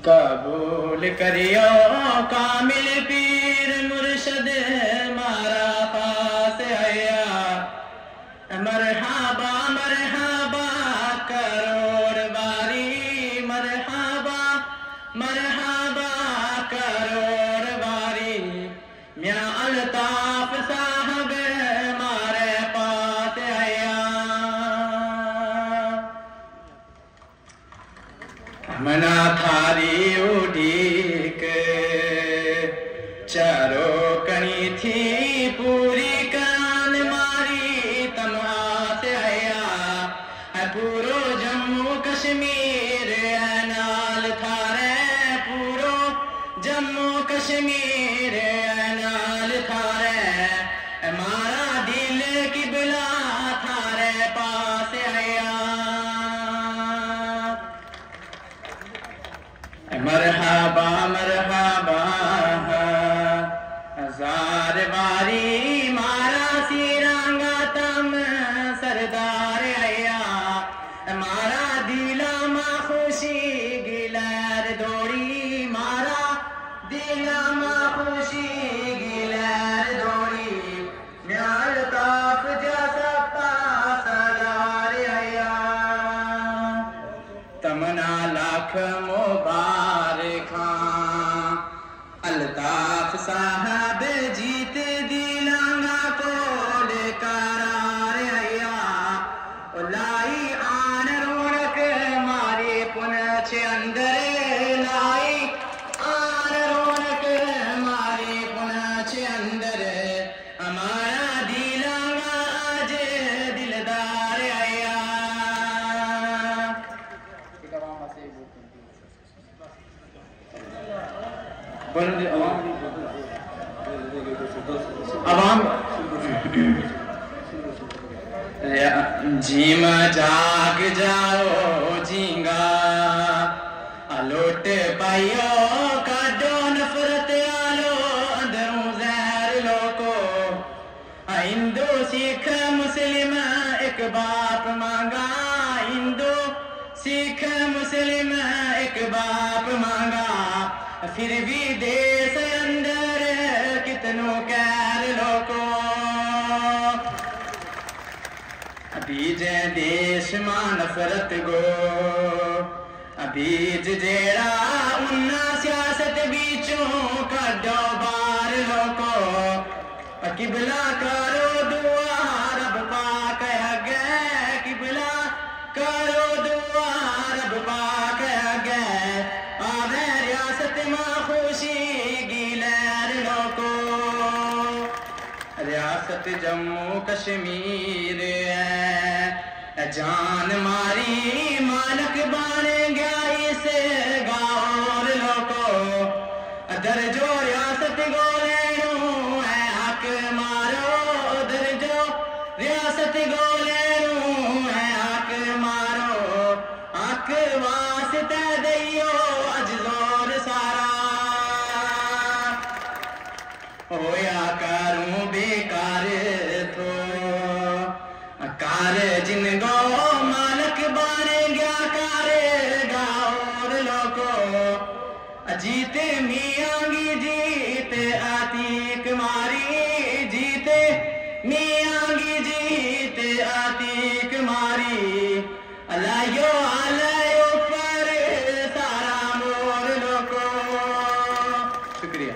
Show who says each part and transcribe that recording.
Speaker 1: कबूल करियो कामिल पीर मुर्शद मारा पास आया। मरहबा मरहबा करोड़ बारी, मरहबा मरहबा करोड़ बारी। मियां अल्ताफ साहब मारे पास आया। मना थारी उड़ीक चारो कणी थी पूरी कान मारी तमास आया। पूरो जम्मू कश्मीर नाल थारे, पूरो जम्मू कश्मीर नाल थारे। मारा दिल किबला थारे पास आया। मरहबा मरहबा हजार बारी मारा सिरंगा तम सरदार आया। मारा दिला मा खुशी गिलर दौड़ी, मारा दिला मा खुशी गिलर दौड़ी। मियां अल्ताफ जैसा सरदार आया। तमना लाख मुबारक अल्ताफ साहब जीत दिलांगा कोल करार आया। लाई आन रौनक मारे पुनछ अंदर, लाई आन रौनक मारे पुनछ अंदर। हमारा दिलांगा आज दिलदार आया। अवाम जीम जाग जाओ झींगा लोट पाइयो काडो नफरत आलो अंदरों जहर लोको। हिंदू सिख मुस्लिम एक बाप मांगा, हिंदू सिख मुस्लिम एक बाप मांगा। फिर भी देश अंदर कितनों कैर लोको। बीज देश मां नफरत गो, बीज जेड़ा उन्ना सियासत बीचों कड्डो बार लोको। किबला करो दुआ रब पाक अगे, किबला करो दुआ रब पाक अगे। आवे रियासत मां खुशी गिलर लोको। रियासत जम्मू कश्मीर है जान मारी मालक बन गया इस गाँव लोको। दर्जो रियासत गोलेनू है हक मारो, दर्जो रियासत गोलेनू है हक मारो। हक वास्ते दियो अज जोर सारा, होया करूं बेकार तो कार जिन गो मालक बन गया कार गाँव लोको। जीते मियांगी जीत आतीक मारी, जीते मियांगी जीत आतीक मारी। अलायो आलायो पर सारा मोर लोको। शुक्रिया।